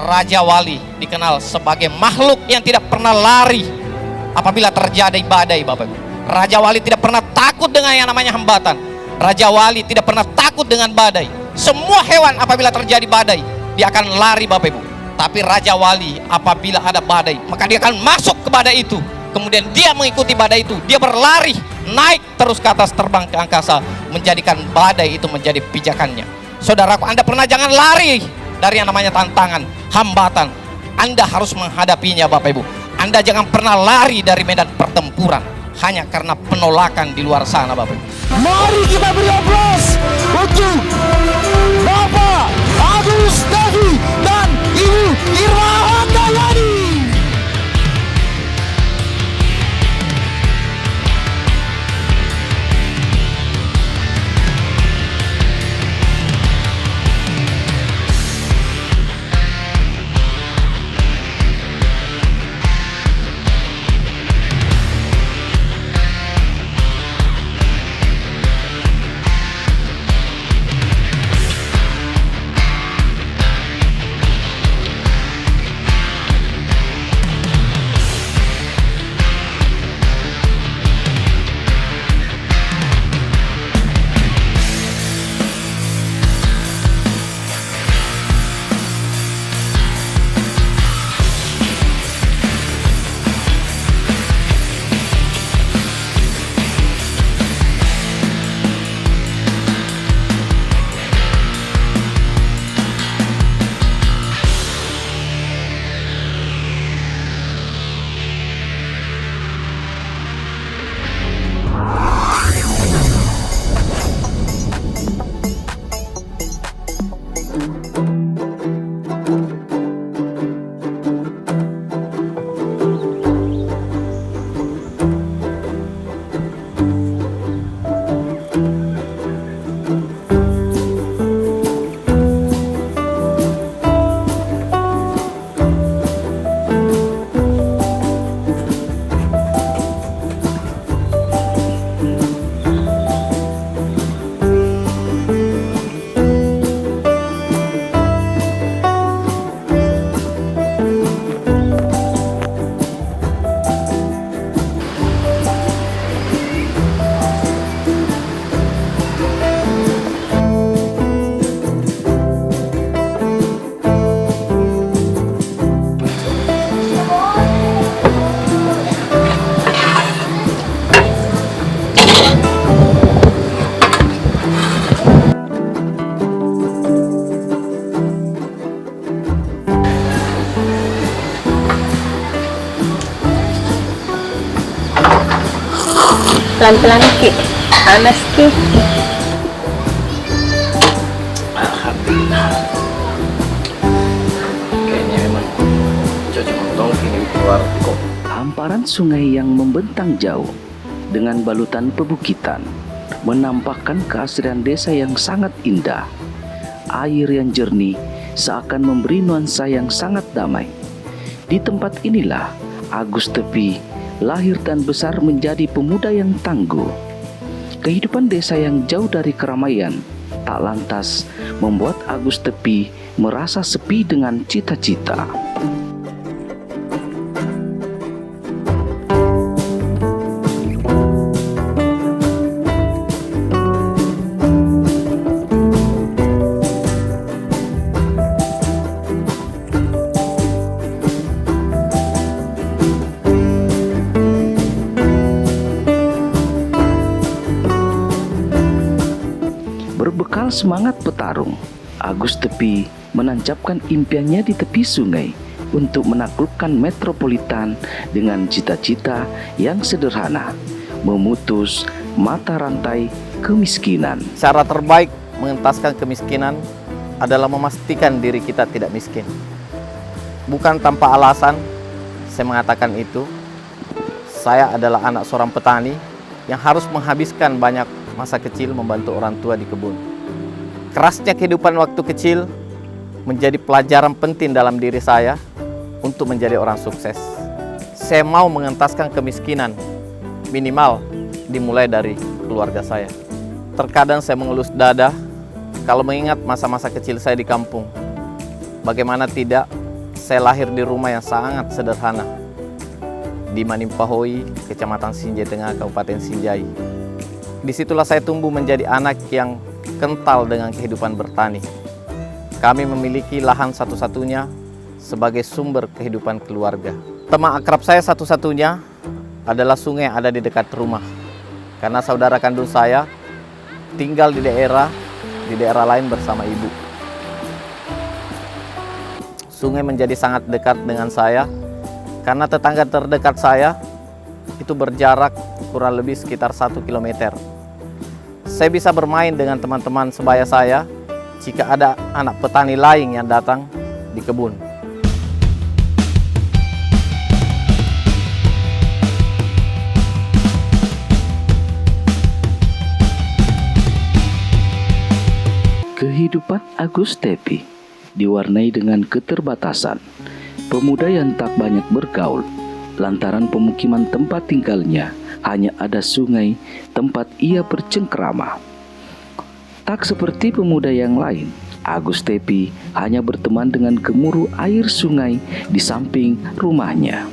Raja Wali dikenal sebagai makhluk yang tidak pernah lari apabila terjadi badai, Bapak Ibu. Raja Wali tidak pernah takut dengan yang namanya hambatan. Raja Wali tidak pernah takut dengan badai. Semua hewan apabila terjadi badai, dia akan lari, Bapak Ibu. Tapi Raja Wali apabila ada badai, maka dia akan masuk ke badai itu. Kemudian dia mengikuti badai itu. Dia berlari, naik terus ke atas, terbang ke angkasa, menjadikan badai itu menjadi pijakannya. Saudaraku, Anda pernah jangan lari dari yang namanya tantangan, hambatan. Anda harus menghadapinya, Bapak Ibu. Anda jangan pernah lari dari medan pertempuran hanya karena penolakan di luar sana, Bapak Ibu. Mari kita beri aplaus untuk Bapak Agus Devi dan Ibu Irma Handayani. Pelan-pelan Ki, panas Ki. Alhamdulillah. Kayaknya memang cocok untuk ini keluar kok. Hamparan sungai yang membentang jauh dengan balutan pebukitan menampakkan keasrian desa yang sangat indah. Air yang jernih seakan memberi nuansa yang sangat damai. Di tempat inilah Agus Tepi lahir dan besar menjadi pemuda yang tangguh. Kehidupan desa yang jauh dari keramaian tak lantas membuat Agus Tepi merasa sepi dengan cita-cita. Berbekal semangat petarung, Agus Tepi menancapkan impiannya di tepi sungai untuk menaklukkan metropolitan dengan cita-cita yang sederhana, memutus mata rantai kemiskinan. Cara terbaik mengentaskan kemiskinan adalah memastikan diri kita tidak miskin. Bukan tanpa alasan saya mengatakan itu. Saya adalah anak seorang petani yang harus menghabiskan banyak masa kecil membantu orang tua di kebun. Kerasnya kehidupan waktu kecil menjadi pelajaran penting dalam diri saya untuk menjadi orang sukses. Saya mau mengentaskan kemiskinan, minimal dimulai dari keluarga saya. Terkadang saya mengelus dada kalau mengingat masa-masa kecil saya di kampung. Bagaimana tidak, Saya lahir di rumah yang sangat sederhana di Manimpahoi, Kecamatan Sinjai Tengah, Kabupaten Sinjai. Disitulah saya tumbuh menjadi anak yang kental dengan kehidupan bertani. Kami memiliki lahan satu-satunya sebagai sumber kehidupan keluarga. Teman akrab saya satu-satunya adalah sungai yang ada di dekat rumah. Karena saudara kandung saya tinggal di daerah lain bersama ibu. Sungai menjadi sangat dekat dengan saya karena tetangga terdekat saya itu berjarak kurang lebih sekitar 1 km. Saya bisa bermain dengan teman-teman sebaya saya jika ada anak petani lain yang datang di kebun. Kehidupan Agus Tepi diwarnai dengan keterbatasan. Pemuda yang tak banyak bergaul lantaran pemukiman tempat tinggalnya hanya ada sungai tempat ia bercengkrama. Tak seperti pemuda yang lain, Agus Tepi hanya berteman dengan gemuruh air sungai di samping rumahnya.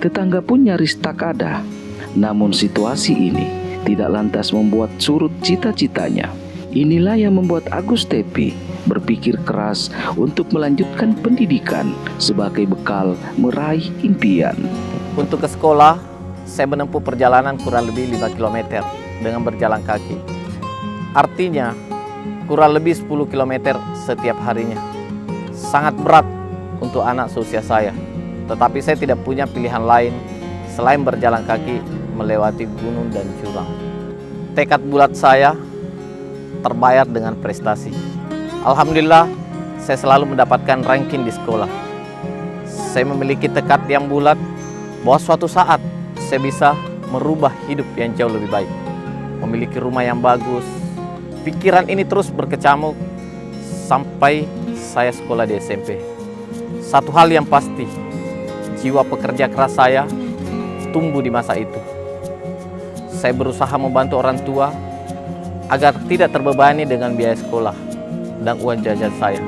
Tetangga pun nyaris tak ada. Namun situasi ini tidak lantas membuat surut cita-citanya. Inilah yang membuat Agus Tepi berpikir keras untuk melanjutkan pendidikan sebagai bekal meraih impian. Untuk ke sekolah, saya menempuh perjalanan kurang lebih 5 km dengan berjalan kaki. Artinya, kurang lebih 10 km setiap harinya. Sangat berat untuk anak seusia saya. Tetapi saya tidak punya pilihan lain selain berjalan kaki melewati gunung dan jurang. Tekad bulat saya terbayar dengan prestasi. Alhamdulillah, saya selalu mendapatkan ranking di sekolah. Saya memiliki tekad yang bulat bahwa suatu saat saya bisa merubah hidup yang jauh lebih baik. Memiliki rumah yang bagus. Pikiran ini terus berkecamuk sampai saya sekolah di SMP. Satu hal yang pasti, jiwa pekerja keras saya tumbuh di masa itu. Saya berusaha membantu orang tua agar tidak terbebani dengan biaya sekolah dan uang jajan saya.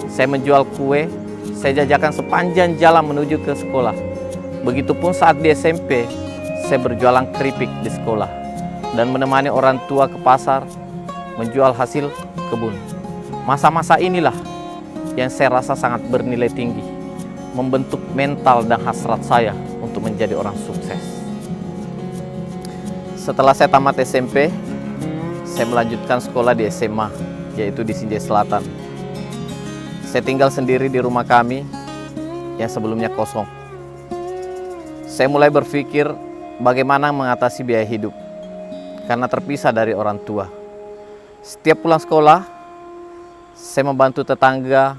Saya menjual kue, saya jajakan sepanjang jalan menuju ke sekolah. Begitupun saat di SMP, saya berjualan keripik di sekolah dan menemani orang tua ke pasar menjual hasil kebun. Masa-masa inilah yang saya rasa sangat bernilai tinggi, membentuk mental dan hasrat saya untuk menjadi orang sukses. Setelah saya tamat SMP, saya melanjutkan sekolah di SMA, yaitu di Sinjai Selatan. Saya tinggal sendiri di rumah kami yang sebelumnya kosong. Saya mulai berpikir bagaimana mengatasi biaya hidup karena terpisah dari orang tua. Setiap pulang sekolah, saya membantu tetangga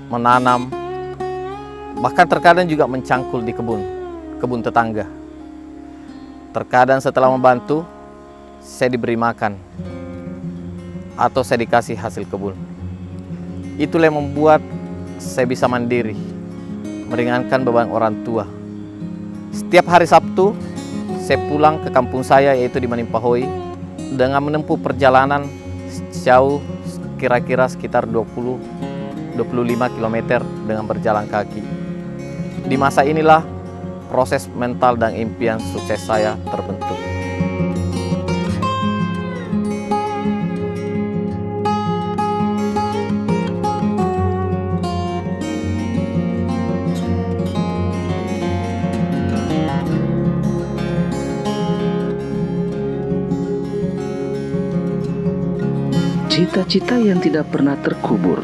menanam, bahkan terkadang juga mencangkul di kebun tetangga. Terkadang setelah membantu, saya diberi makan atau saya dikasih hasil kebun. Itulah yang membuat saya bisa mandiri, meringankan beban orang tua. Setiap hari Sabtu, saya pulang ke kampung saya yaitu di Manimpahoi dengan menempuh perjalanan jauh kira-kira sekitar 20-25 km dengan berjalan kaki. Di masa inilah proses mental dan impian sukses saya terbentuk. Cita-cita yang tidak pernah terkubur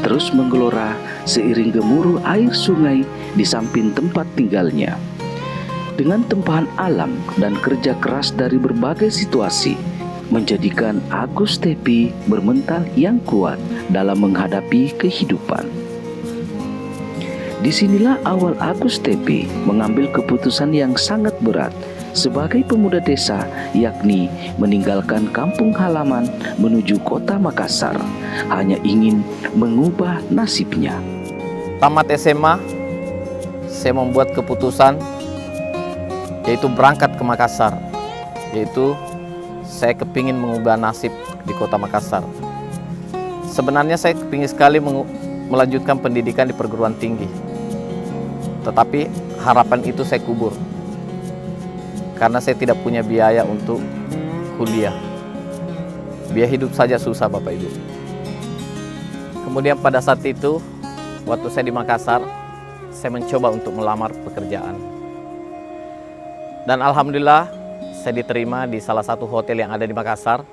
terus menggelora seiring gemuruh air sungai di samping tempat tinggalnya. Dengan tempahan alam dan kerja keras dari berbagai situasi, menjadikan Agus Tepi bermental yang kuat dalam menghadapi kehidupan. Disinilah awal Agus Tepi mengambil keputusan yang sangat berat sebagai pemuda desa, yakni meninggalkan kampung halaman menuju kota Makassar, hanya ingin mengubah nasibnya. Tamat SMA, saya membuat keputusan yaitu berangkat ke Makassar, yaitu saya kepingin mengubah nasib di kota Makassar. Sebenarnya saya kepingin sekali melanjutkan pendidikan di perguruan tinggi. Tetapi harapan itu saya kubur karena saya tidak punya biaya untuk kuliah. Biaya hidup saja susah, Bapak Ibu. Kemudian pada saat itu, waktu saya di Makassar, saya mencoba untuk melamar pekerjaan. Dan alhamdulillah, saya diterima di salah satu hotel yang ada di Makassar.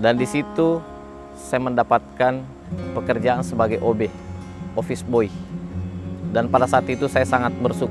Dan di situ saya mendapatkan pekerjaan sebagai OB, office boy. Dan pada saat itu saya sangat bersyukur